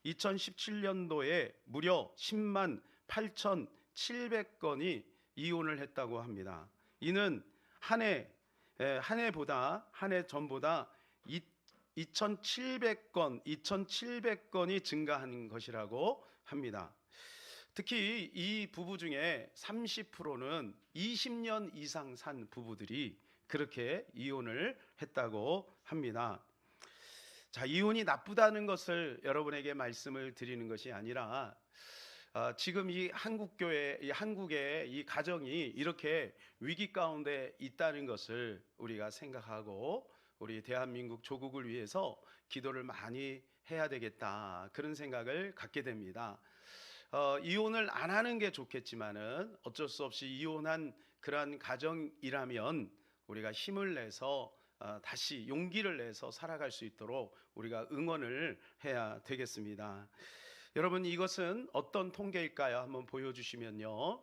2017년도에 무려 10만 8,700건이 이혼을 했다고 합니다. 이는 한 해 전보다 2,700건이 증가한 것이라고 합니다. 특히 이 부부 중에 30%는 20년 이상 산 부부들이 그렇게 이혼을 했다고 합니다. 자, 이혼이 나쁘다는 것을 여러분에게 말씀을 드리는 것이 아니라 지금 이 한국의 이 가정이 이렇게 위기 가운데 있다는 것을 우리가 생각하고 우리 대한민국 조국을 위해서 기도를 많이 해야 되겠다, 그런 생각을 갖게 됩니다. 이혼을 안 하는 게 좋겠지만은 어쩔 수 없이 이혼한 그러한 가정이라면 우리가 힘을 내서 다시 용기를 내서 살아갈 수 있도록 우리가 응원을 해야 되겠습니다. 여러분, 이것은 어떤 통계일까요? 한번 보여주시면요.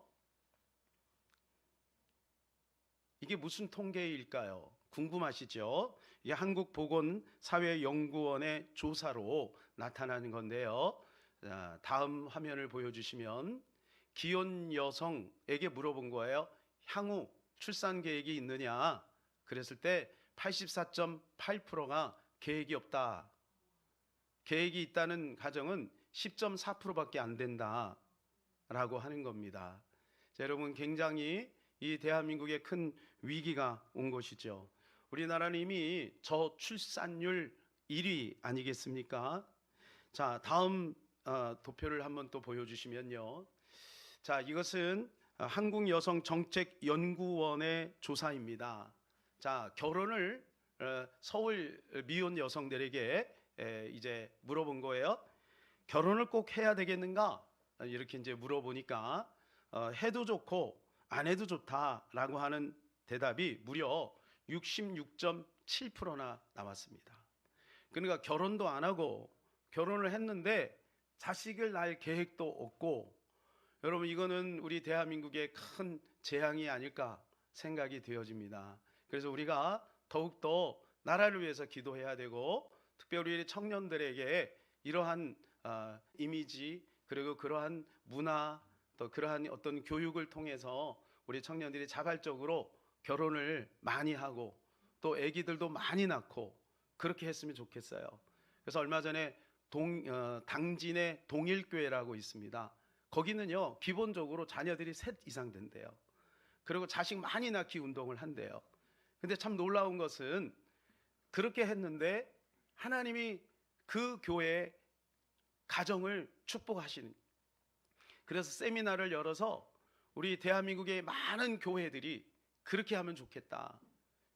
이게 무슨 통계일까요? 궁금하시죠? 이게 한국보건사회연구원의 조사로 나타나는 건데요. 다음 화면을 보여주시면 기혼 여성에게 물어본 거예요. 향후 출산 계획이 있느냐? 그랬을 때 84.8%가 계획이 없다. 계획이 있다는 가정은 10.4%밖에 안 된다라고 하는 겁니다. 자, 여러분, 굉장히 이 대한민국에 큰 위기가 온 것이죠. 우리나라는 이미 저출산율 1위 아니겠습니까? 자, 다음 도표를 한번 또 보여주시면요. 자, 이것은 한국여성정책연구원의 조사입니다. 자, 결혼을 서울 미혼 여성들에게 이제 물어본 거예요. 결혼을 꼭 해야 되겠는가? 이렇게 이제 물어보니까 해도 좋고 안 해도 좋다라고 하는 대답이 무려 66.7%나 나왔습니다. 그러니까 결혼도 안 하고 결혼을 했는데 자식을 낳을 계획도 없고, 여러분, 이거는 우리 대한민국의 큰 재앙이 아닐까 생각이 되어집니다. 그래서 우리가 더욱더 나라를 위해서 기도해야 되고, 특별히 우리 청년들에게 이러한 이미지, 그리고 그러한 문화, 또 그러한 어떤 교육을 통해서 우리 청년들이 자발적으로 결혼을 많이 하고 또 아기들도 많이 낳고 그렇게 했으면 좋겠어요. 그래서 얼마 전에 당진의 동일교회라고 있습니다. 거기는요, 기본적으로 자녀들이 셋 이상 된대요. 그리고 자식 많이 낳기 운동을 한대요. 근데 참 놀라운 것은 그렇게 했는데 하나님이 그 교회의 가정을 축복하시는, 그래서 세미나를 열어서 우리 대한민국의 많은 교회들이 그렇게 하면 좋겠다.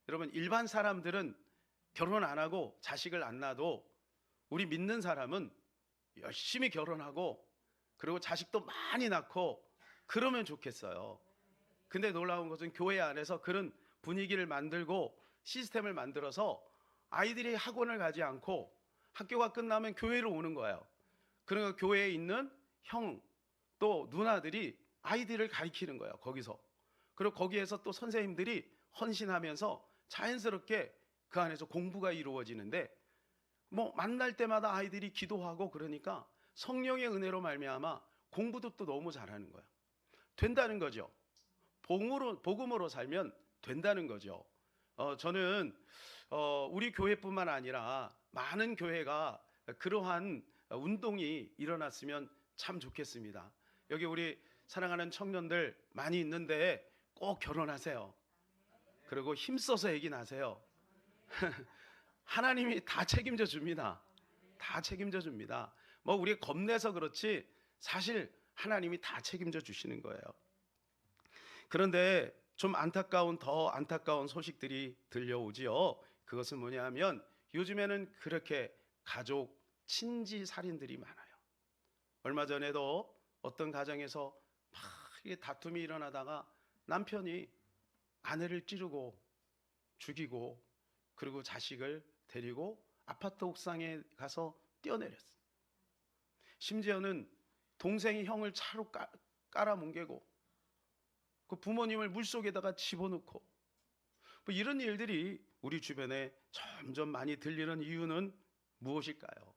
여러분, 일반 사람들은 결혼 안 하고 자식을 안 낳아도 우리 믿는 사람은 열심히 결혼하고 그리고 자식도 많이 낳고 그러면 좋겠어요. 근데 놀라운 것은 교회 안에서 그런 분위기를 만들고 시스템을 만들어서 아이들이 학원을 가지 않고 학교가 끝나면 교회로 오는 거예요. 그러니까 교회에 있는 형 또 누나들이 아이들을 가르치는 거예요, 거기서. 그리고 거기에서 또 선생님들이 헌신하면서 자연스럽게 그 안에서 공부가 이루어지는데, 뭐 만날 때마다 아이들이 기도하고 그러니까 성령의 은혜로 말미암아 공부도 또 너무 잘하는 거예요. 된다는 거죠. 복음으로 살면 된다는 거죠. 저는 우리 교회뿐만 아니라 많은 교회가 그러한 운동이 일어났으면 참 좋겠습니다. 여기 우리 사랑하는 청년들 많이 있는데 꼭 결혼하세요. 그리고 힘써서 아기 낳으세요. 하나님이 다 책임져 줍니다. 다 책임져 줍니다. 뭐 우리가 겁내서 그렇지 사실 하나님이 다 책임져 주시는 거예요. 그런데 좀 더 안타까운 소식들이 들려오지요. 그것은 뭐냐면 요즘에는 그렇게 가족 친지 살인들이 많아요. 얼마 전에도 어떤 가정에서 막 다툼이 일어나다가 남편이 아내를 찌르고 죽이고 그리고 자식을 데리고 아파트 옥상에 가서 뛰어내렸어요. 심지어는 동생이 형을 차로 깔아뭉개고 그 부모님을 물속에다가 집어넣고, 뭐 이런 일들이 우리 주변에 점점 많이 들리는 이유는 무엇일까요?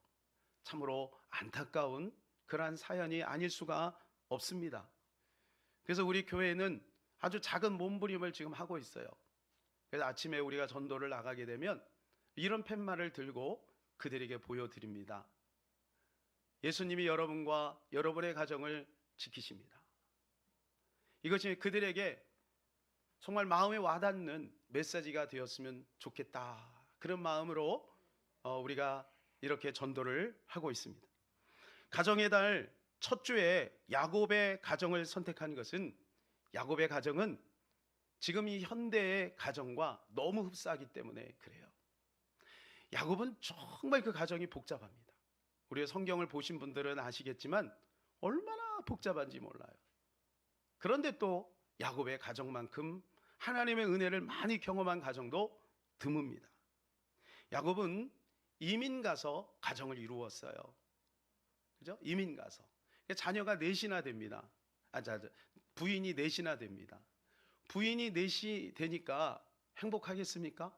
참으로 안타까운 그러한 사연이 아닐 수가 없습니다. 그래서 우리 교회는 아주 작은 몸부림을 지금 하고 있어요. 그래서 아침에 우리가 전도를 나가게 되면 이런 팻말을 들고 그들에게 보여드립니다. 예수님이 여러분과 여러분의 가정을 지키십니다. 이것이 그들에게 정말 마음에 와닿는 메시지가 되었으면 좋겠다. 그런 마음으로 우리가 이렇게 전도를 하고 있습니다. 가정의 달 첫 주에 야곱의 가정을 선택한 것은, 야곱의 가정은 지금 이 현대의 가정과 너무 흡사하기 때문에 그래요. 야곱은 정말 그 가정이 복잡합니다. 우리가 성경을 보신 분들은 아시겠지만 얼마나 복잡한지 몰라요. 그런데 또 야곱의 가정만큼 하나님의 은혜를 많이 경험한 가정도 드뭅니다. 야곱은 이민 가서 가정을 이루었어요. 그죠? 이민 가서 자녀가 넷이나 됩니다. 부인이 넷이나 됩니다. 부인이 넷이 되니까 행복하겠습니까?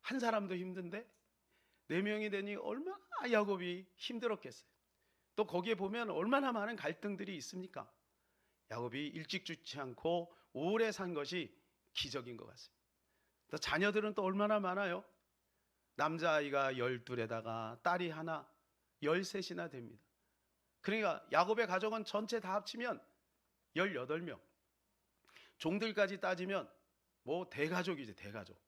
한 사람도 힘든데 4명이 되니 얼마나 야곱이 힘들었겠어요. 또 거기에 보면 얼마나 많은 갈등들이 있습니까? 야곱이 일찍 죽지 않고 오래 산 것이 기적인 것 같습니다. 또 자녀들은 또 얼마나 많아요? 남자아이가 12에다가 딸이 하나, 13이나 됩니다. 그러니까 야곱의 가족은 전체 다 합치면 18명. 종들까지 따지면 뭐 대가족이지, 대가족.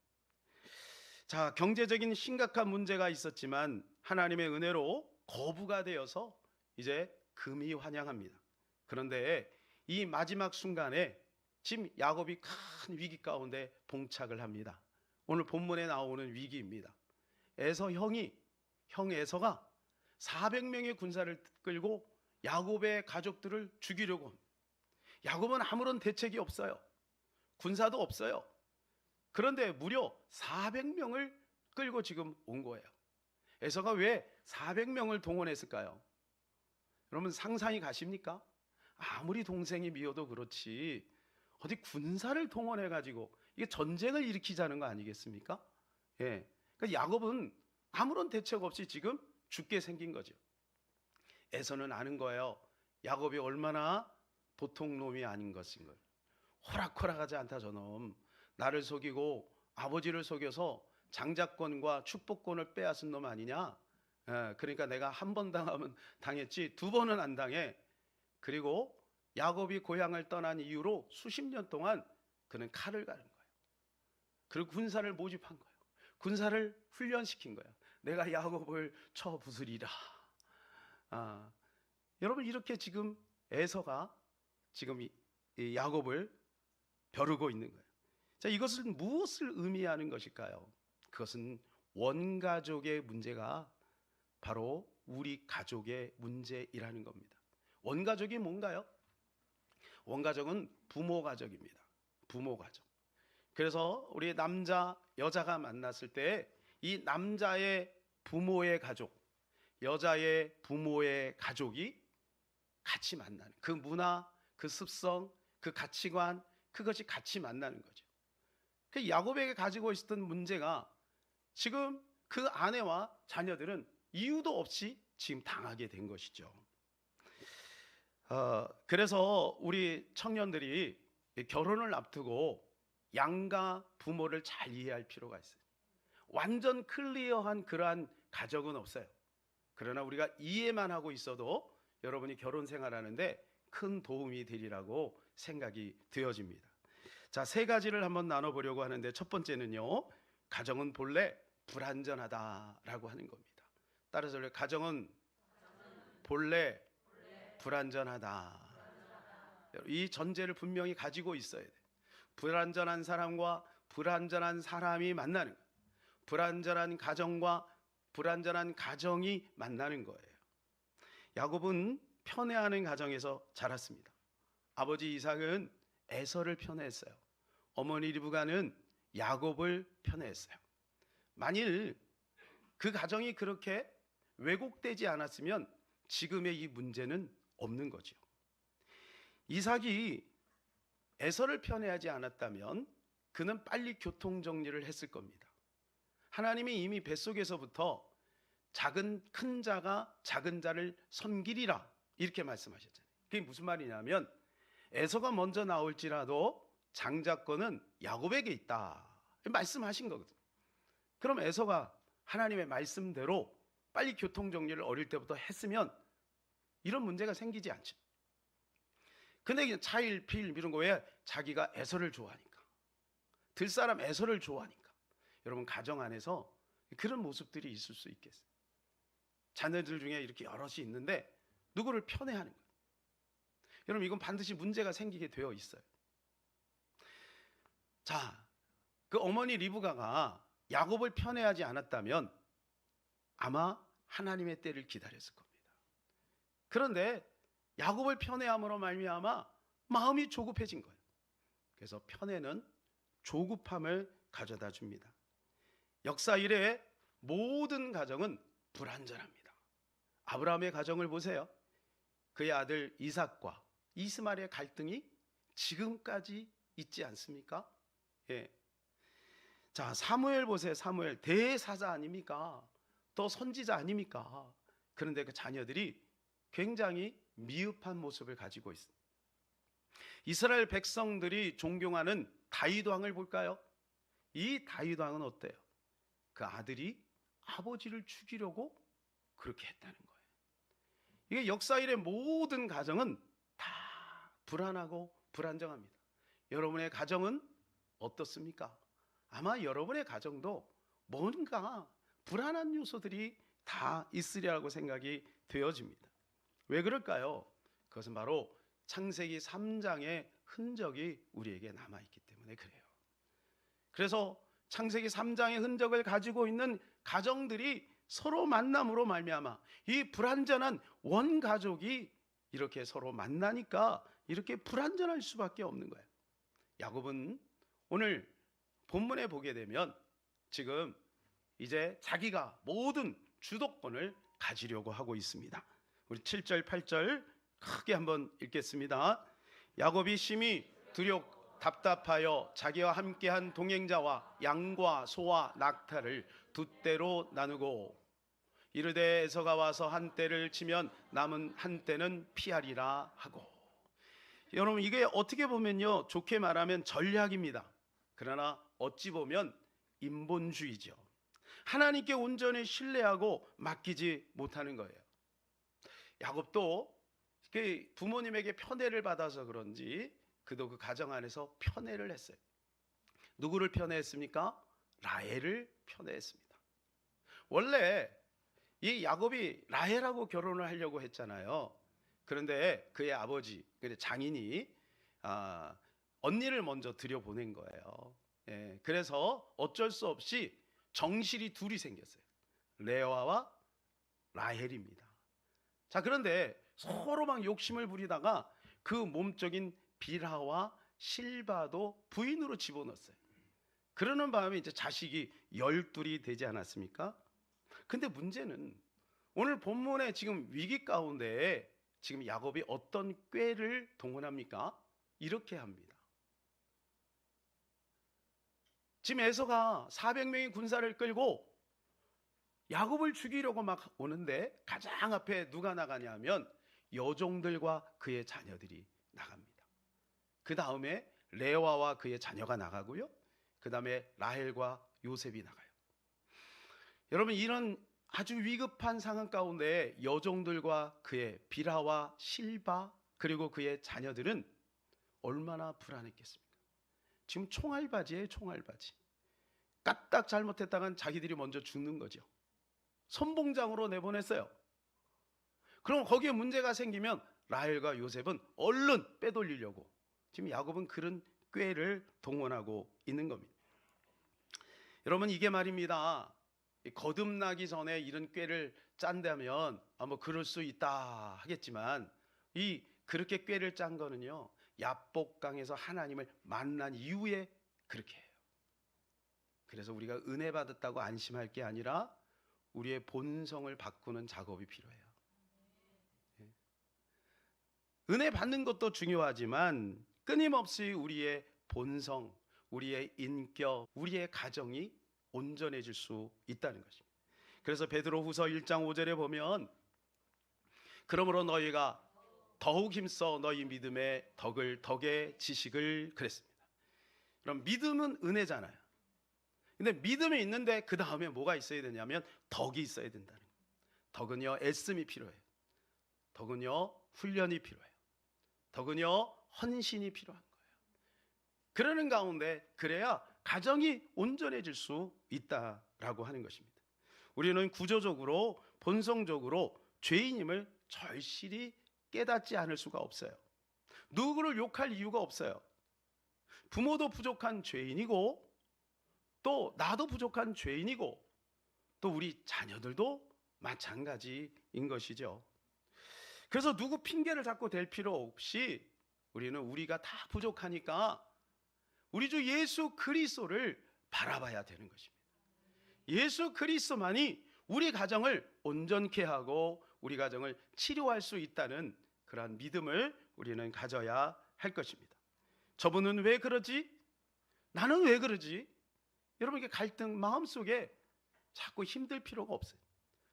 자, 경제적인 심각한 문제가 있었지만 하나님의 은혜로 거부가 되어서 이제 금이 환영합니다. 그런데 이 마지막 순간에 지금 야곱이 큰 위기 가운데 봉착을 합니다. 오늘 본문에 나오는 위기입니다. 형 에서가 400명의 군사를 끌고 야곱의 가족들을 죽이려고 합니다. 야곱은 아무런 대책이 없어요. 군사도 없어요. 그런데 무려 400명을 끌고 지금 온 거예요. 에서가 왜 400명을 동원했을까요? 여러분 상상이 가십니까? 아무리 동생이 미워도 그렇지 어디 군사를 동원해 가지고 이게 전쟁을 일으키자는 거 아니겠습니까? 예. 그러니까 야곱은 아무런 대책 없이 지금 죽게 생긴 거죠. 에서는 아는 거예요. 야곱이 얼마나 보통 놈이 아닌 것인 걸. 호락호락하지 않다 저놈. 나를 속이고 아버지를 속여서 장자권과 축복권을 빼앗은 놈 아니냐? 그러니까 내가 한 번 당하면 당했지 2번은 안 당해. 그리고 야곱이 고향을 떠난 이후로 수십 년 동안 그는 칼을 가른 거예요. 그리고 군사를 모집한 거예요. 군사를 훈련시킨 거예요. 내가 야곱을 쳐 부수리라. 여러분 이렇게 지금 에서가 지금 이 야곱을 벼르고 있는 거예요. 자, 이것은 무엇을 의미하는 것일까요? 그것은 원가족의 문제가 바로 우리 가족의 문제이라는 겁니다. 원가족이 뭔가요? 원가족은 부모가족입니다. 부모가족. 그래서 우리 남자, 여자가 만났을 때 이 남자의 부모의 가족, 여자의 부모의 가족이 같이 만나는 그 문화, 그 습성, 그 가치관, 그것이 같이 만나는 거죠. 그 야곱에게 가지고 있었던 문제가 지금 그 아내와 자녀들은 이유도 없이 지금 당하게 된 것이죠. 그래서 우리 청년들이 결혼을 앞두고 양가 부모를 잘 이해할 필요가 있어요. 완전 클리어한 그러한 가정은 없어요. 그러나 우리가 이해만 하고 있어도 여러분이 결혼 생활하는데 큰 도움이 되리라고 생각이 되어집니다. 자, 3가지를 한번 나눠보려고 하는데 첫 번째는요, 가정은 본래 불완전하다라고 하는 겁니다. 따라서 가정은 본래 불완전하다. 이 전제를 분명히 가지고 있어야 돼요. 불완전한 사람과 불완전한 사람이 만나는 거예요. 불완전한 가정과 불완전한 가정이 만나는 거예요. 야곱은 편애하는 가정에서 자랐습니다. 아버지 이삭은 에서를 편애했어요. 어머니 리브가는 야곱을 편애했어요. 만일 그 가정이 그렇게 왜곡되지 않았으면 지금의 이 문제는 없는 거죠. 이삭이 에서를 편애하지 않았다면 그는 빨리 교통정리를 했을 겁니다. 하나님이 이미 뱃속에서부터 큰 자가 작은 자를 섬기리라 이렇게 말씀하셨잖아요. 그게 무슨 말이냐면 에서가 먼저 나올지라도 장자권은 야곱에게 있다 말씀하신 거거든요. 그럼 에서가 하나님의 말씀대로 빨리 교통정리를 어릴 때부터 했으면 이런 문제가 생기지 않죠. 근데 차일 피일 이런 거에 자기가 에서를 좋아하니까, 들사람 에서를 좋아하니까 여러분 가정 안에서 그런 모습들이 있을 수 있겠어요. 자녀들 중에 이렇게 여럿이 있는데 누구를 편애하는 거예요. 여러분 이건 반드시 문제가 생기게 되어 있어요. 자, 그 어머니 리브가가 야곱을 편애하지 않았다면 아마 하나님의 때를 기다렸을 겁니다. 그런데 야곱을 편애함으로 말미암아 마음이 조급해진 거예요. 그래서 편애는 조급함을 가져다 줍니다. 역사 이래의 모든 가정은 불완전합니다. 아브라함의 가정을 보세요. 그의 아들 이삭과 이스마엘의 갈등이 지금까지 있지 않습니까? 예. 자, 사무엘 보세요. 사무엘 대사자 아닙니까? 또 선지자 아닙니까? 그런데 그 자녀들이 굉장히 미흡한 모습을 가지고 있습니다. 이스라엘 백성들이 존경하는 다윗 왕을 볼까요? 이 다윗 왕은 어때요? 그 아들이 아버지를 죽이려고 그렇게 했다는 거예요. 이게 역사 일의 모든 가정은 다 불안하고 불안정합니다. 여러분의 가정은 어떻습니까? 아마 여러분의 가정도 뭔가 불안한 요소들이 다 있으리라고 생각이 되어집니다. 왜 그럴까요? 그것은 바로 창세기 3장의 흔적이 우리에게 남아있기 때문에 그래요. 그래서 창세기 3장의 흔적을 가지고 있는 가정들이 서로 만남으로 말미암아 이 불완전한 원가족이 이렇게 서로 만나니까 이렇게 불완전할 수밖에 없는 거예요. 야곱은 오늘 본문에 보게 되면 지금 이제 자기가 모든 주도권을 가지려고 하고 있습니다. 우리 7절 8절 크게 한번 읽겠습니다. 야곱이 심히 두렵고 답답하여 자기와 함께한 동행자와 양과 소와 낙타를 두 떼로 나누고 이르되 에서가 와서 한 떼를 치면 남은 한 떼는 피하리라 하고. 여러분 이게 어떻게 보면요 좋게 말하면 전략입니다. 그러나 어찌 보면 인본주의죠. 하나님께 온전히 신뢰하고 맡기지 못하는 거예요. 야곱도 부모님에게 편애를 받아서 그런지 그도 그 가정 안에서 편애를 했어요. 누구를 편애했습니까? 라헬을 편애했습니다. 원래 이 야곱이 라헬하고 결혼을 하려고 했잖아요. 그런데 그의 아버지, 장인이 언니를 먼저 들여보낸 거예요. 예, 그래서 어쩔 수 없이 정실이 둘이 생겼어요. 레아와 라헬입니다. 자, 그런데 서로 막 욕심을 부리다가 그 몸적인 빌하와 실바도 부인으로 집어넣었어요. 그러는 바람에 이제 자식이 12이 되지 않았습니까? 근데 문제는 오늘 본문에 지금 위기 가운데 지금 야곱이 어떤 꾀를 동원합니까? 이렇게 합니다. 지금 에서가 400명의 군사를 끌고 야곱을 죽이려고 막 오는데 가장 앞에 누가 나가냐면 여종들과 그의 자녀들이 나갑니다. 그 다음에 레아와 그의 자녀가 나가고요. 그 다음에 라헬과 요셉이 나가요. 여러분 이런 아주 위급한 상황 가운데 여종들과 그의 빌하와 실바 그리고 그의 자녀들은 얼마나 불안했겠습니까? 지금 총알바지예요. 총알바지. 까딱 잘못했다간 자기들이 먼저 죽는 거죠. 선봉장으로 내보냈어요. 그럼 거기에 문제가 생기면 라헬과 요셉은 얼른 빼돌리려고 지금 야곱은 그런 꾀를 동원하고 있는 겁니다. 여러분 이게 말입니다. 거듭나기 전에 이런 꾀를 짠다면 뭐 그럴 수 있다 하겠지만 그렇게 꾀를 짠 거는요 야복강에서 하나님을 만난 이후에 그렇게 해요. 그래서 우리가 은혜 받았다고 안심할 게 아니라 우리의 본성을 바꾸는 작업이 필요해요. 은혜 받는 것도 중요하지만 끊임없이 우리의 본성, 우리의 인격, 우리의 가정이 온전해질 수 있다는 것입니다. 그래서 베드로후서 1장 5절에 보면 그러므로 너희가 더욱 힘써 너희 믿음의 덕의 지식을 그랬습니다. 그럼 믿음은 은혜잖아요. 근데 믿음이 있는데 그 다음에 뭐가 있어야 되냐면 덕이 있어야 된다는 거예요. 덕은요, 애씀이 필요해요. 덕은요, 훈련이 필요해요. 덕은요, 헌신이 필요한 거예요. 그러는 가운데 그래야 가정이 온전해질 수 있다라고 하는 것입니다. 우리는 구조적으로 본성적으로 죄인임을 절실히 깨닫지 않을 수가 없어요. 누구를 욕할 이유가 없어요. 부모도 부족한 죄인이고 또 나도 부족한 죄인이고 또 우리 자녀들도 마찬가지인 것이죠. 그래서 누구 핑계를 잡고 댈 필요 없이 우리는 우리가 다 부족하니까 우리 주 예수 그리스도를 바라봐야 되는 것입니다. 예수 그리스도만이 우리 가정을 온전케 하고 우리 가정을 치료할 수 있다는 그러한 믿음을 우리는 가져야 할 것입니다. 저분은 왜 그러지? 나는 왜 그러지? 여러분, 이게 갈등 마음속에 자꾸 힘들 필요가 없어요.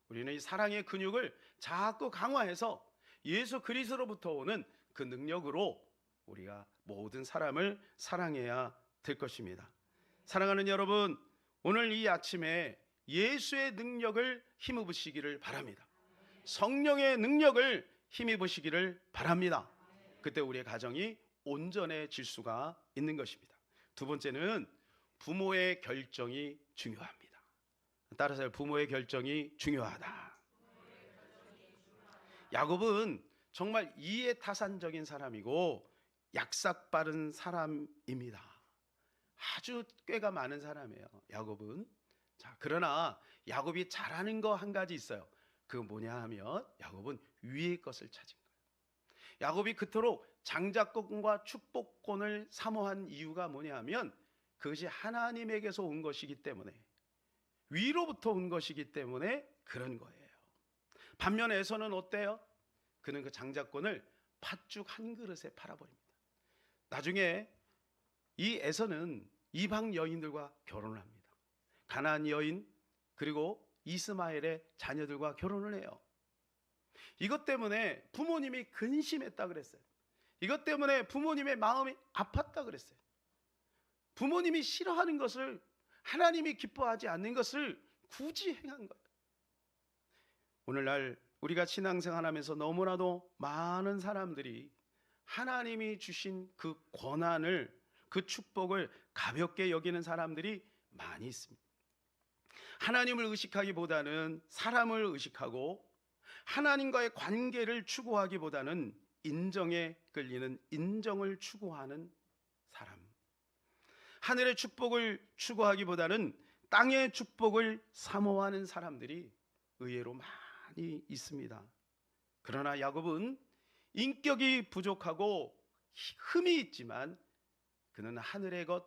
우리는 이 사랑의 근육을 자꾸 강화해서 예수 그리스도로부터 오는 그 능력으로 우리가 모든 사람을 사랑해야 될 것입니다. 사랑하는 여러분, 오늘 이 아침에 예수의 능력을 힘입으시기를 바랍니다. 성령의 능력을 힘입으시기를 바랍니다. 그때 우리의 가정이 온전해질 수가 있는 것입니다. 두 번째는 부모의 결정이 중요합니다. 따라서 부모의 결정이 중요하다. 야곱은 정말 이해타산적인 사람이고 약삭 빠른 사람입니다. 아주 꾀가 많은 사람이에요, 야곱은. 자, 그러나 야곱이 잘하는 거 한 가지 있어요. 그거 뭐냐 하면 야곱은 위의 것을 찾은 거예요. 야곱이 그토록 장자권과 축복권을 사모한 이유가 뭐냐 하면 그것이 하나님에게서 온 것이기 때문에, 위로부터 온 것이기 때문에 그런 거예요. 반면에 에서는 어때요? 그는 그 장자권을 팥죽 한 그릇에 팔아버립니다. 나중에 이 에서는 이방 여인들과 결혼을 합니다. 가나안 여인 그리고 이스마엘의 자녀들과 결혼을 해요. 이것 때문에 부모님이 근심했다 그랬어요. 이것 때문에 부모님의 마음이 아팠다 그랬어요. 부모님이 싫어하는 것을, 하나님이 기뻐하지 않는 것을 굳이 행한 거예요. 오늘날 우리가 신앙생활하면서 너무나도 많은 사람들이 하나님이 주신 그 권한을, 그 축복을 가볍게 여기는 사람들이 많이 있습니다. 하나님을 의식하기보다는 사람을 의식하고 하나님과의 관계를 추구하기보다는 인정에 끌리는, 인정을 추구하는 사람. 하늘의 축복을 추구하기보다는 땅의 축복을 사모하는 사람들이 의외로 많이 있습니다. 그러나 야곱은 인격이 부족하고 흠이 있지만 그는 하늘의 것,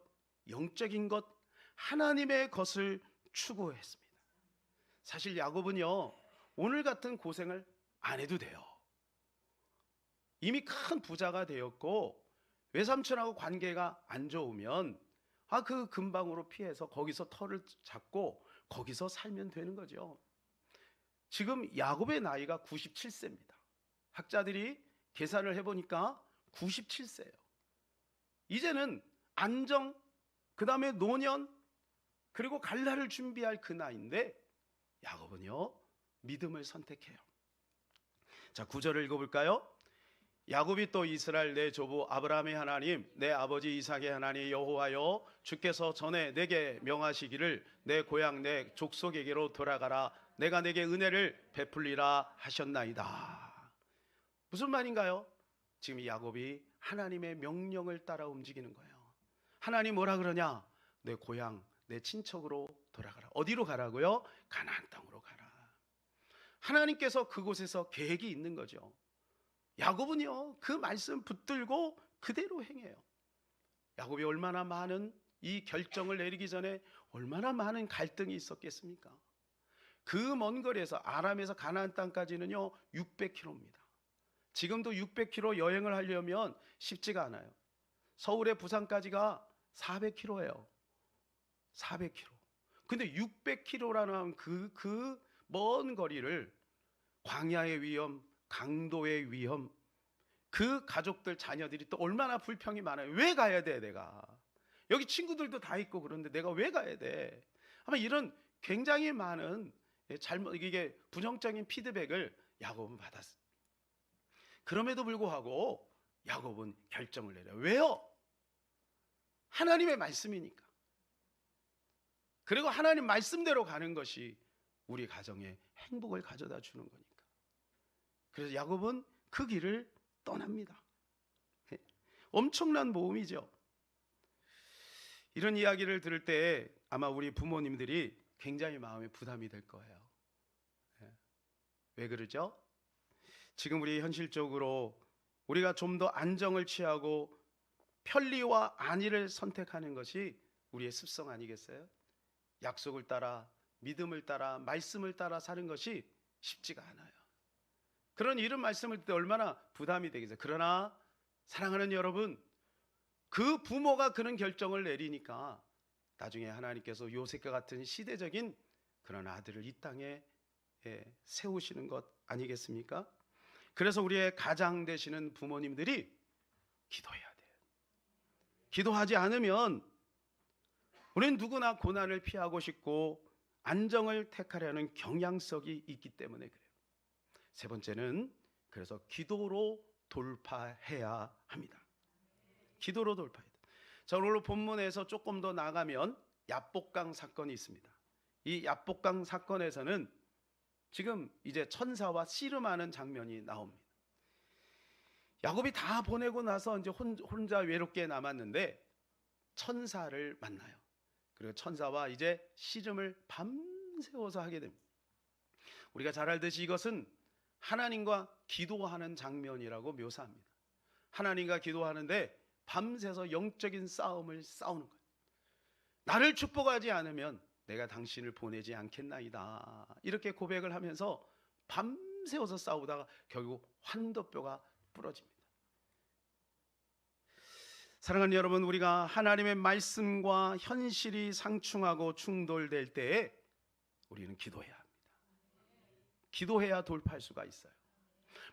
영적인 것, 하나님의 것을 추구했습니다. 사실 야곱은요, 오늘 같은 고생을 안 해도 돼요. 이미 큰 부자가 되었고 외삼촌하고 관계가 안 좋으면 그 근방으로 피해서 거기서 터를 잡고 거기서 살면 되는 거죠. 지금 야곱의 나이가 97세입니다. 학자들이 계산을 해보니까 97세예요. 이제는 안정, 그 다음에 노년, 그리고 갈날을 준비할 그 나이인데 야곱은요, 믿음을 선택해요. 자, 9절을 읽어볼까요? 야곱이 또 이스라엘 내 조부 아브라함의 하나님, 내 아버지 이삭의 하나님 여호와여, 주께서 전에 내게 명하시기를 내 고향 내 족속에게로 돌아가라, 내가 내게 은혜를 베풀리라 하셨나이다. 무슨 말인가요? 지금 이 야곱이 하나님의 명령을 따라 움직이는 거예요. 하나님 뭐라 그러냐? 내 고향, 내 친척으로 돌아가라. 어디로 가라고요? 가나안 땅으로 가라. 하나님께서 그곳에서 계획이 있는 거죠. 야곱은요, 그 말씀 붙들고 그대로 행해요. 야곱이 얼마나 많은 이 결정을 내리기 전에 얼마나 많은 갈등이 있었겠습니까? 그 먼 거리에서, 아람에서 가나안 땅까지는요 600km입니다. 지금도 600km 여행을 하려면 쉽지가 않아요. 서울에 부산까지가 400km예요. 400km. 근데 600km라는 그 먼 거리를 광야의 위험, 강도의 위험, 그 가족들 자녀들이 또 얼마나 불평이 많아요. 왜 가야 돼 내가? 여기 친구들도 다 있고 그런데 내가 왜 가야 돼? 아마 이런 굉장히 많은 이게 부정적인 피드백을 야곱은 받았어요. 그럼에도 불구하고 야곱은 결정을 내려요. 왜요? 하나님의 말씀이니까. 그리고 하나님 말씀대로 가는 것이 우리 가정에 행복을 가져다 주는 거니까. 그래서 야곱은 그 길을 떠납니다. 엄청난 모험이죠. 이런 이야기를 들을 때 아마 우리 부모님들이 굉장히 마음에 부담이 될 거예요. 왜 그러죠? 지금 우리 현실적으로 우리가 좀 더 안정을 취하고 편리와 안위를 선택하는 것이 우리의 습성 아니겠어요? 약속을 따라, 믿음을 따라, 말씀을 따라 사는 것이 쉽지가 않아요. 그런 이런 말씀을 듣때 얼마나 부담이 되겠어요. 그러나 사랑하는 여러분, 그 부모가 그런 결정을 내리니까 나중에 하나님께서 요셉과 같은 시대적인 그런 아들을 이 땅에 세우시는 것 아니겠습니까? 그래서 우리의 가장 되시는 부모님들이 기도해야 돼요. 기도하지 않으면 우리는 누구나 고난을 피하고 싶고 안정을 택하려는 경향성이 있기 때문에 그래요. 세 번째는 그래서 기도로 돌파해야 합니다. 기도로 돌파해야 돼요. 자, 오늘 본문에서 조금 더 나가면 야복강 사건이 있습니다. 이 야복강 사건에서는 지금 이제 천사와 씨름하는 장면이 나옵니다. 야곱이 다 보내고 나서 이제 혼자 외롭게 남았는데 천사를 만나요. 그리고 천사와 이제 씨름을 밤새워서 하게 됩니다. 우리가 잘 알듯이 이것은 하나님과 기도하는 장면이라고 묘사합니다. 하나님과 기도하는데 밤새서 영적인 싸움을 싸우는 거예요. 나를 축복하지 않으면 내가 당신을 보내지 않겠나이다. 이렇게 고백을 하면서 밤새워서 싸우다가 결국 환도뼈가 부러집니다. 사랑하는 여러분, 우리가 하나님의 말씀과 현실이 상충하고 충돌될 때에 우리는 기도해야 합니다. 기도해야 돌파할 수가 있어요.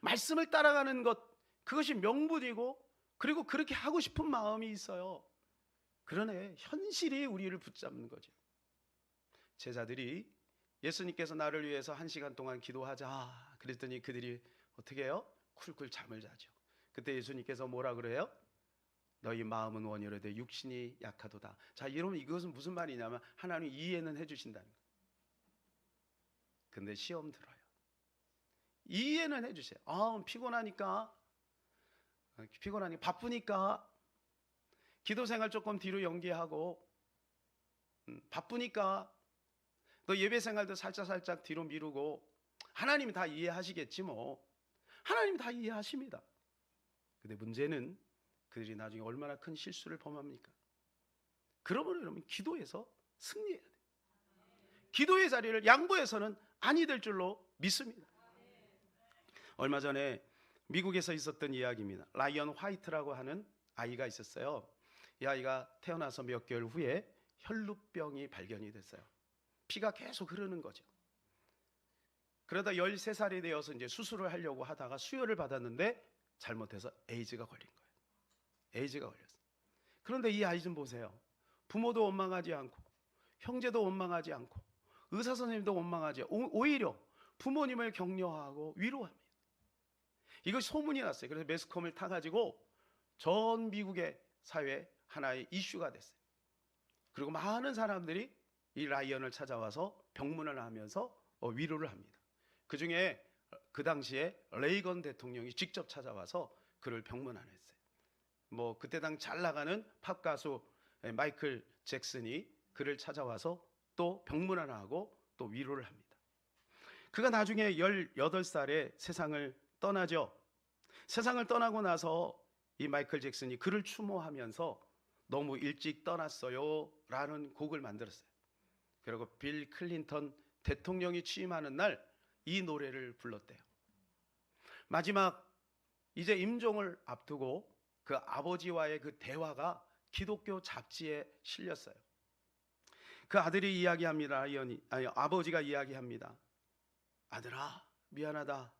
말씀을 따라가는 것, 그것이 명분이고 그리고 그렇게 하고 싶은 마음이 있어요. 그러네, 현실이 우리를 붙잡는 거죠. 제자들이 예수님께서 나를 위해서 1시간 동안 기도하자 그랬더니 그들이 어떻게 해요? 쿨쿨 잠을 자죠. 그때 예수님께서 뭐라 그래요? 너희 마음은 원이로되 육신이 약하도다. 자, 여러분, 이것은 무슨 말이냐면 하나님 이해는 해주신다는 거예요. 근데 시험 들어요. 이해는 해주세요. 피곤하니까 바쁘니까 기도 생활 조금 뒤로 연기하고 바쁘니까 너 예배 생활도 살짝 뒤로 미루고 하나님이 다 이해하시겠지 뭐. 하나님이 다 이해하십니다. 근데 문제는 그들이 나중에 얼마나 큰 실수를 범합니까? 그러므로 여러분, 기도해서 승리해야 돼요. 기도의 자리를 양보해서는 아니 될 줄로 믿습니다. 얼마 전에 미국에서 있었던 이야기입니다. 라이언 화이트라고 하는 아이가 있었어요. 이 아이가 태어나서 몇 개월 후에 혈루병이 발견이 됐어요. 피가 계속 흐르는 거죠. 그러다 13살이 되어서 이제 수술을 하려고 하다가 수혈을 받았는데 잘못해서 에이즈가 걸린 거예요. 에이즈가 걸렸어요. 그런데 이 아이 좀 보세요. 부모도 원망하지 않고 형제도 원망하지 않고 의사 선생님도 원망하지 않고 오히려 부모님을 격려하고 위로합니다. 이것이 소문이 났어요. 그래서 매스컴을 타가지고 전 미국의 사회에 하나의 이슈가 됐어요. 그리고 많은 사람들이 이 라이언을 찾아와서 병문안을 하면서 위로를 합니다. 그 중에 그 당시에 레이건 대통령이 직접 찾아와서 그를 병문안했어요. 뭐 그때 당 잘 나가는 팝 가수 마이클 잭슨이 그를 찾아와서 또 병문안하고 또 위로를 합니다. 그가 나중에 18살에 세상을 떠나죠. 세상을 떠나고 나서 이 마이클 잭슨이 그를 추모하면서 너무 일찍 떠났어요 라는 곡을 만들었어요. 그리고 빌 클린턴 대통령이 취임하는 날 이 노래를 불렀대요. 마지막 이제 임종을 앞두고 그 아버지와의 그 대화가 기독교 잡지에 실렸어요. 그 아들이 이야기합니다. 아버지가 이야기합니다. 아들아, 미안하다.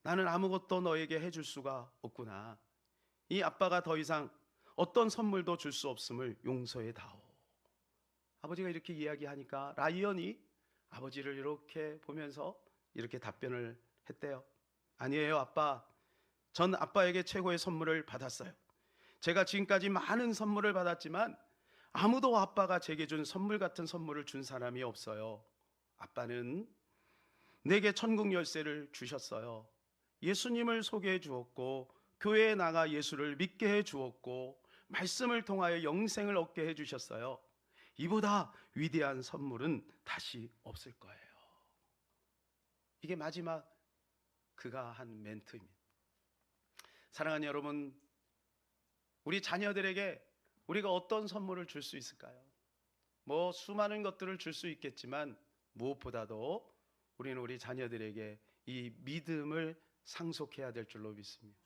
나는 아무것도 너에게 해줄 수가 없구나. 이 아빠가 더 이상 어떤 선물도 줄 수 없음을 용서해 다오. 아버지가 이렇게 이야기하니까 라이언이 아버지를 이렇게 보면서 이렇게 답변을 했대요. 아니에요, 아빠. 전 아빠에게 최고의 선물을 받았어요. 제가 지금까지 많은 선물을 받았지만 아무도 아빠가 제게 준 선물 같은 선물을 준 사람이 없어요. 아빠는 내게 천국 열쇠를 주셨어요. 예수님을 소개해 주었고, 교회에 나가 예수를 믿게 해 주었고, 말씀을 통하여 영생을 얻게 해 주셨어요. 이보다 위대한 선물은 다시 없을 거예요. 이게 마지막 그가 한 멘트입니다. 사랑하는 여러분, 우리 자녀들에게 우리가 어떤 선물을 줄 수 있을까요? 뭐 수많은 것들을 줄 수 있겠지만 무엇보다도 우리는 우리 자녀들에게 이 믿음을 상속해야 될 줄로 믿습니다.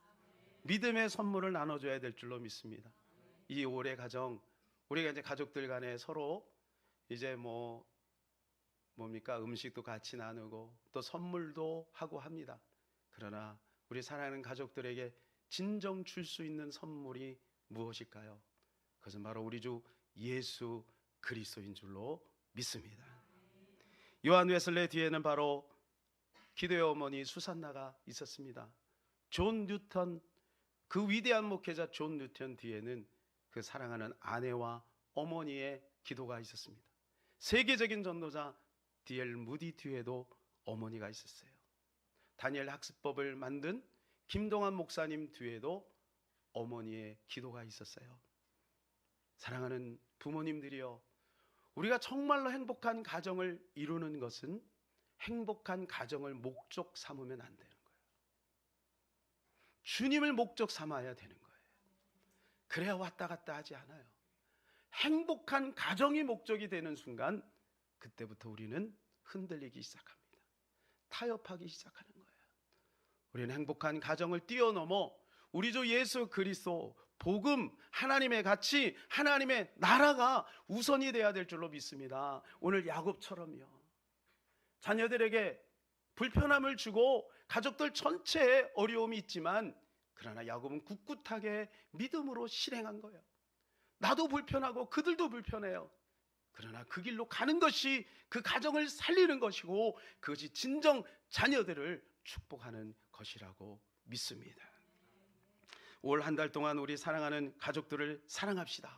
믿음의 선물을 나눠줘야 될 줄로 믿습니다. 이 올해 가정, 우리가 이제 가족들 간에 서로 이제 뭡니까? 음식도 같이 나누고 또 선물도 하고 합니다. 그러나 우리 사랑하는 가족들에게 진정 줄 수 있는 선물이 무엇일까요? 그것은 바로 우리 주 예수 그리스도인 줄로 믿습니다. 요한 웨슬레 뒤에는 바로 기도의 어머니 수산나가 있었습니다. 존 뉴턴, 그 위대한 목회자 존 뉴턴 뒤에는 그 사랑하는 아내와 어머니의 기도가 있었습니다. 세계적인 전도자 D.L. 무디 뒤에도 어머니가 있었어요. 다니엘 학습법을 만든 김동환 목사님 뒤에도 어머니의 기도가 있었어요. 사랑하는 부모님들이여, 우리가 정말로 행복한 가정을 이루는 것은 행복한 가정을 목적 삼으면 안 되는 거예요. 주님을 목적 삼아야 되는 거예요. 그래야 왔다 갔다 하지 않아요. 행복한 가정이 목적이 되는 순간 그때부터 우리는 흔들리기 시작합니다. 타협하기 시작하는 거예요. 우리는 행복한 가정을 뛰어넘어 우리 주 예수 그리스도 복음, 하나님의 가치, 하나님의 나라가 우선이 돼야 될 줄로 믿습니다. 오늘 야곱처럼요, 자녀들에게 불편함을 주고 가족들 전체에 어려움이 있지만 그러나 야곱은 꿋꿋하게 믿음으로 실행한 거예요. 나도 불편하고 그들도 불편해요. 그러나 그 길로 가는 것이 그 가정을 살리는 것이고 그것이 진정 자녀들을 축복하는 것이라고 믿습니다. 올 한 달 동안 우리 사랑하는 가족들을 사랑합시다.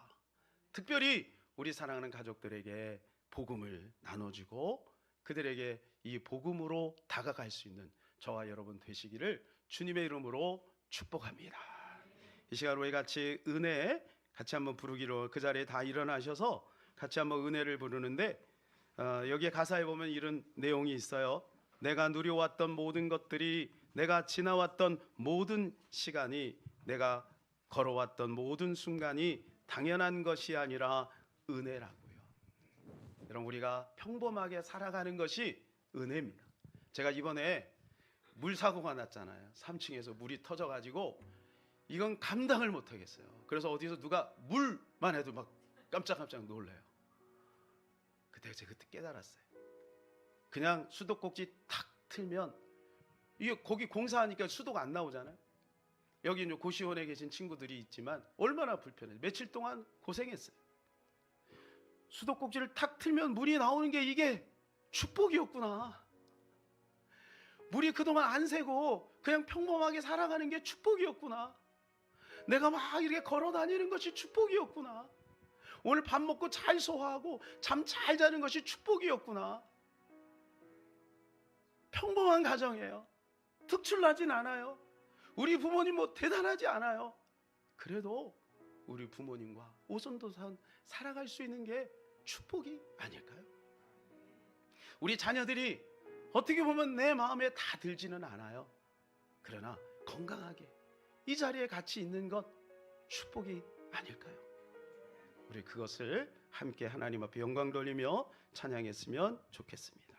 특별히 우리 사랑하는 가족들에게 복음을 나눠주고 그들에게 이 복음으로 다가갈 수 있는 저와 여러분 되시기를 주님의 이름으로 축복합니다. 이 시간 우리 같이 은혜 같이 한번 부르기로, 그 자리에 다 일어나셔서 같이 한번 은혜를 부르는데 여기에 가사에 보면 이런 내용이 있어요. 내가 누려왔던 모든 것들이, 내가 지나왔던 모든 시간이, 내가 걸어왔던 모든 순간이 당연한 것이 아니라 은혜라고요. 여러분, 우리가 평범하게 살아가는 것이 은혜입니다. 제가 이번에 물사고가 났잖아요. 3층에서 물이 터져가지고 이건 감당을 못하겠어요. 그래서 어디서 누가 물만 해도 막 깜짝깜짝 놀래요. 그때 제가 깨달았어요. 그냥 수도꼭지 탁 틀면 이게 거기 공사하니까 수도가 안 나오잖아요. 여기 이제 고시원에 계신 친구들이 있지만 얼마나 불편해요. 며칠 동안 고생했어요. 수도꼭지를 탁 틀면 물이 나오는 게 이게 축복이었구나. 물이 그동안 안 새고 그냥 평범하게 살아가는 게 축복이었구나. 내가 막 이렇게 걸어 다니는 것이 축복이었구나. 오늘 밥 먹고 잘 소화하고 잠 잘 자는 것이 축복이었구나. 평범한 가정이에요. 특출나진 않아요. 우리 부모님 뭐 대단하지 않아요. 그래도 우리 부모님과 오손도손 살아갈 수 있는 게 축복이 아닐까요? 우리 자녀들이 어떻게 보면 내 마음에 다 들지는 않아요. 그러나 건강하게 이 자리에 같이 있는 것 축복이 아닐까요? 우리 그것을 함께 하나님 앞에 영광 돌리며 찬양했으면 좋겠습니다.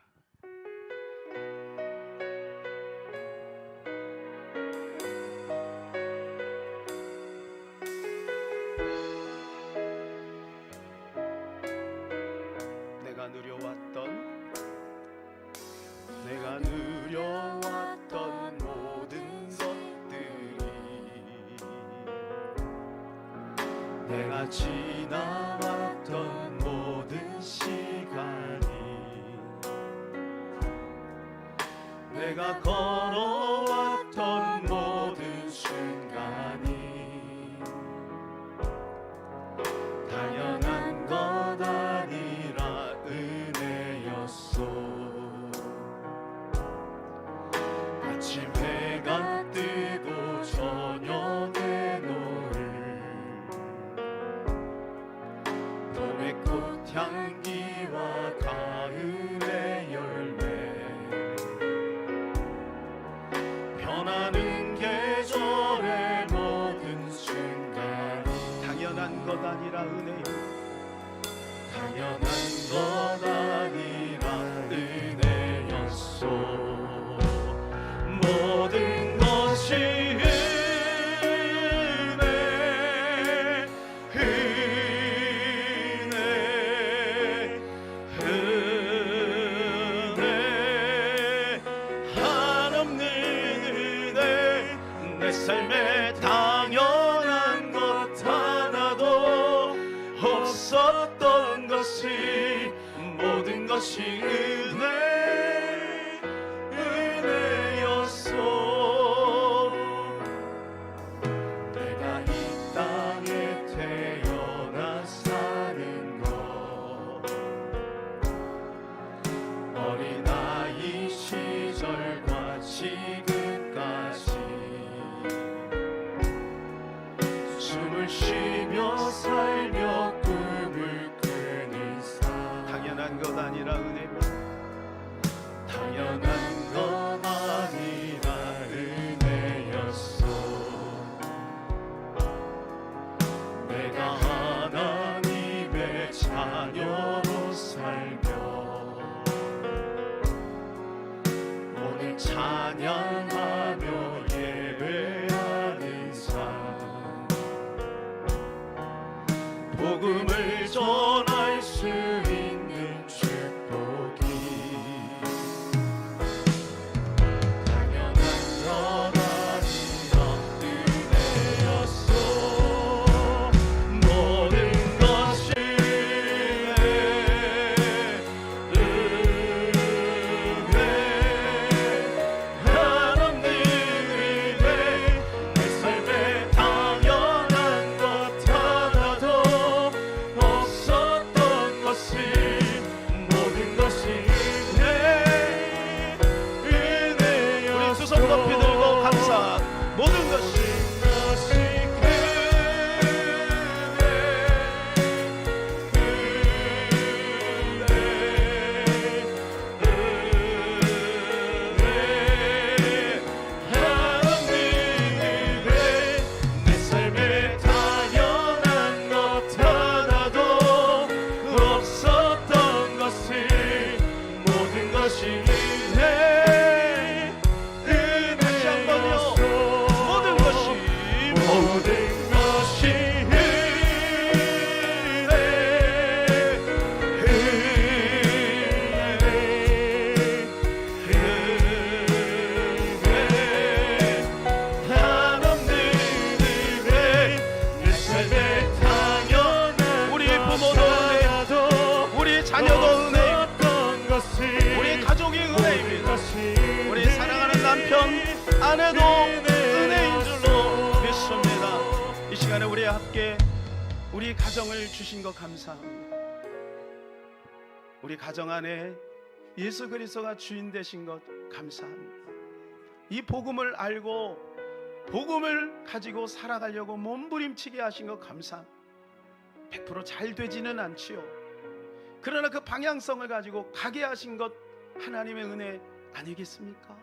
내가 누려왔던 내가 지나왔던 모든 시간이, 내가 걸어왔던 모든 순간이 당연한 것 아니라 은혜였소. 아침 해가 뜨고 저녁에 노을, 봄의 꽃향기와 가을의 열매, 변하는 계절의 모든 순간이 당연한 것 아니라 은혜요. 당연한 것 아니라 은혜였소. 모든 것이 은혜, 은혜, 은혜, 한없는 은혜. 내 삶에 당연한 것 하나도 없었던 것이, 모든 것이 은혜, 은혜였소. 내가 이 땅에 태어나 사는 것, 어린아이 시절과 지금까지 숨을 쉬며 살며 꿈을 꾸는 삶, 당연한 것 아니라 은혜입니다. 당연한 것 아니라 은혜였소. 내가 하나님의 자녀로 살며 오늘 찬양하며 예배하는 삶, 복음을 전할 수 있는 축복이 당연한 것 아니라 은혜였소. 모든 것이 은혜, 한없는 은혜. 내 삶에 당연한 것 하나도 없었던 것이, 모든 것이 은혜, 은혜였소. 우리 두 손 높이 들고 감사. 모든 것이 내 삶에 당연한 것 하나도 없었던 것이, 모든 것이 은혜, 다시 한번요. 모든 것이, 모든 것이 은혜, 은혜, 은혜, 한없는 은혜. 내 삶에 당연한 우리 부모도 은혜도, 우리 자녀도 은혜입니다. 우리 가족이 은혜입니다. 우리 사랑하는 남편, 아내도 은혜인 줄로 믿습니다. 이 시간에 우리 함께 우리 가정을 주신 것 감사합니다. 우리 가정 안에 예수 그리스도가 주인 되신 것 감사합니다. 이 복음을 알고 복음을 가지고 살아가려고 몸부림치게 하신 것 감사합니다. 100% 잘 되지는 않지요. 그러나 그 방향성을 가지고 가게 하신 것 하나님의 은혜 아니겠습니까?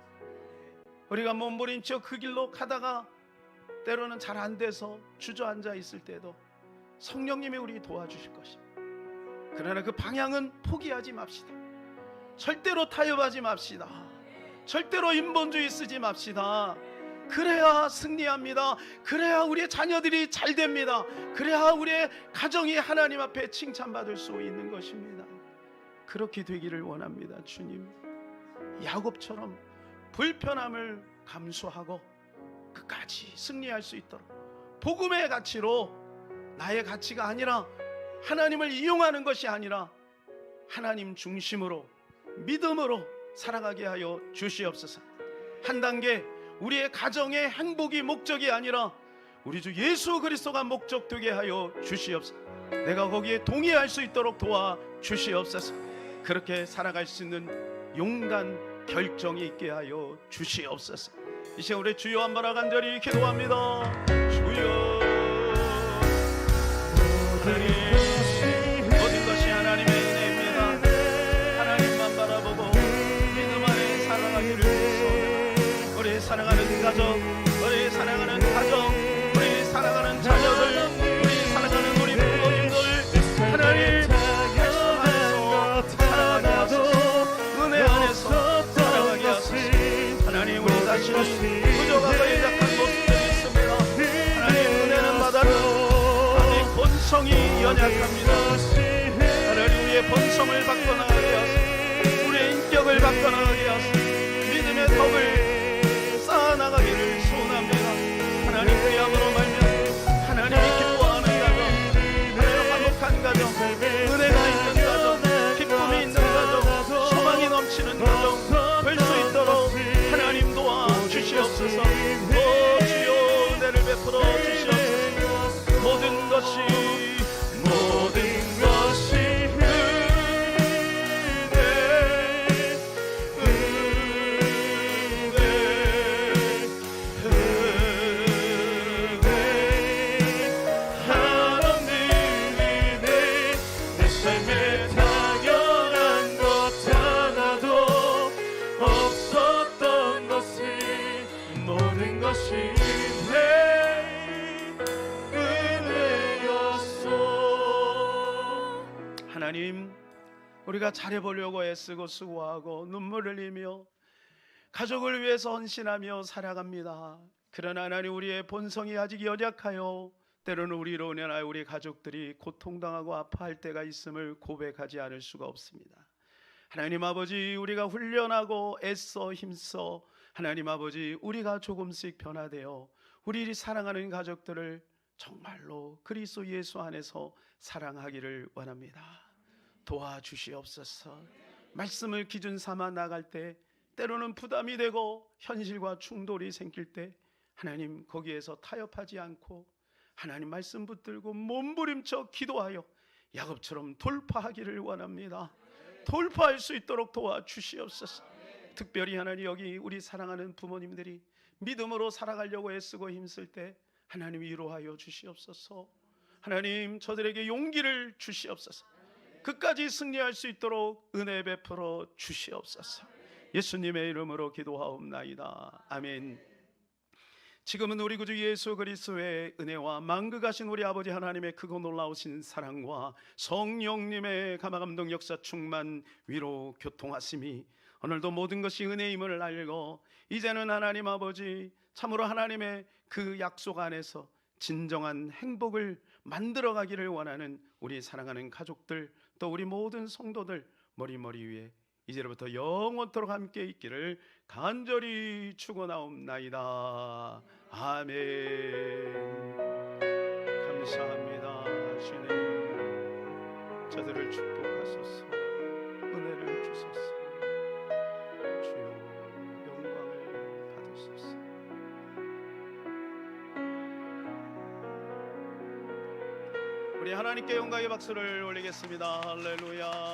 우리가 몸부림쳐 그 길로 가다가 때로는 잘 안 돼서 주저앉아 있을 때도 성령님이 우리 도와주실 것입니다. 그러나 그 방향은 포기하지 맙시다. 절대로 타협하지 맙시다. 절대로 인본주의 쓰지 맙시다. 그래야 승리합니다. 그래야 우리의 자녀들이 잘 됩니다. 그래야 우리의 가정이 하나님 앞에 칭찬받을 수 있는 것입니다. 그렇게 되기를 원합니다. 주님, 야곱처럼 불편함을 감수하고 끝까지 승리할 수 있도록 복음의 가치로 나의 가치가 아니라 하나님을 이용하는 것이 아니라 하나님 중심으로 믿음으로 살아가게 하여 주시옵소서. 한 단계 우리의 가정의 행복이 목적이 아니라 우리 주 예수 그리스도가 목적 되게 하여 주시옵소서. 내가 거기에 동의할 수 있도록 도와 주시옵소서. 그렇게 살아갈 수 있는 용단 결정이 있게 하여 주시옵소서. 이 시간 우리 주여 한번 간절히 기도합니다. 주여, 하나님, 모든 것이 하나님의 은혜입니다. 하나님만 바라보고 믿음 안에 살아가기를 소원합니다. 우리 사랑하는 가족, 우리 사랑하는 가정, 우리 사랑하는 자녀들, 우리 사랑하는 우리 부모님들, 하나님 말씀 안에서 살아가게 하소서. 은혜 안에서 살아가게 하소서. 하나님, 우리 자신이 부족하고 연약한 모습들이 있습니다. 하나님, 은혜는 받아도 본성이 연약합니다. 하나님, 우리의 본성을 바꿔나가게 하소서. 우리의 인격을 바꿔나가게 하소서. 믿음의 덕을 쌓아나가기를 소원합니다. 하나님, 그야말로 말면 하나님이 기뻐하는 가정, 하나님 화목한 가정, 은혜가 있는 가정, 기쁨이 있는 가정, 소망이 넘치는 가정 될 수 있도록 하나님 도와 주시옵소서. 주여, 은혜를 베풀어 주시옵소서. 모든 것이 하나님, 우리가 잘해보려고 애쓰고 수고하고 눈물을 흘리며 가족을 위해서 헌신하며 살아갑니다. 그러나 하나님, 우리의 본성이 아직 연약하여 때로는 우리로 인하여 우리 가족들이 고통당하고 아파할 때가 있음을 고백하지 않을 수가 없습니다. 하나님 아버지, 우리가 훈련하고 애써 힘써 하나님 아버지, 우리가 조금씩 변화되어 우리 사랑하는 가족들을 정말로 그리스도 예수 안에서 사랑하기를 원합니다. 도와주시옵소서. 말씀을 기준 삼아 나갈 때 때로는 부담이 되고 현실과 충돌이 생길 때 하나님, 거기에서 타협하지 않고 하나님 말씀 붙들고 몸부림쳐 기도하여 야곱처럼 돌파하기를 원합니다. 돌파할 수 있도록 도와주시옵소서. 특별히 하나님, 여기 우리 사랑하는 부모님들이 믿음으로 살아가려고 애쓰고 힘쓸 때 하나님 위로하여 주시옵소서. 하나님, 저들에게 용기를 주시옵소서. 끝까지 승리할 수 있도록 은혜 베풀어 주시옵소서. 예수님의 이름으로 기도하옵나이다. 아멘. 지금은 우리 구주 예수 그리스도의 은혜와 만극하신 우리 아버지 하나님의 크고 놀라우신 사랑과 성령님의 감화감동 역사 충만 위로 교통하심이 오늘도 모든 것이 은혜임을 알고 이제는 하나님 아버지, 참으로 하나님의 그 약속 안에서 진정한 행복을 만들어가기를 원하는 우리 사랑하는 가족들, 또 우리 모든 성도들 머리 위에 이제로부터 영원토록 함께 있기를 간절히 축원하옵나이다. 아멘. 감사합니다. 주님, 저들을 축복하소서. 은혜를 주소서. 주여, 영광을 받으소서. 우리 하나님께 영광의 박수를 올리겠습니다. 할렐루야.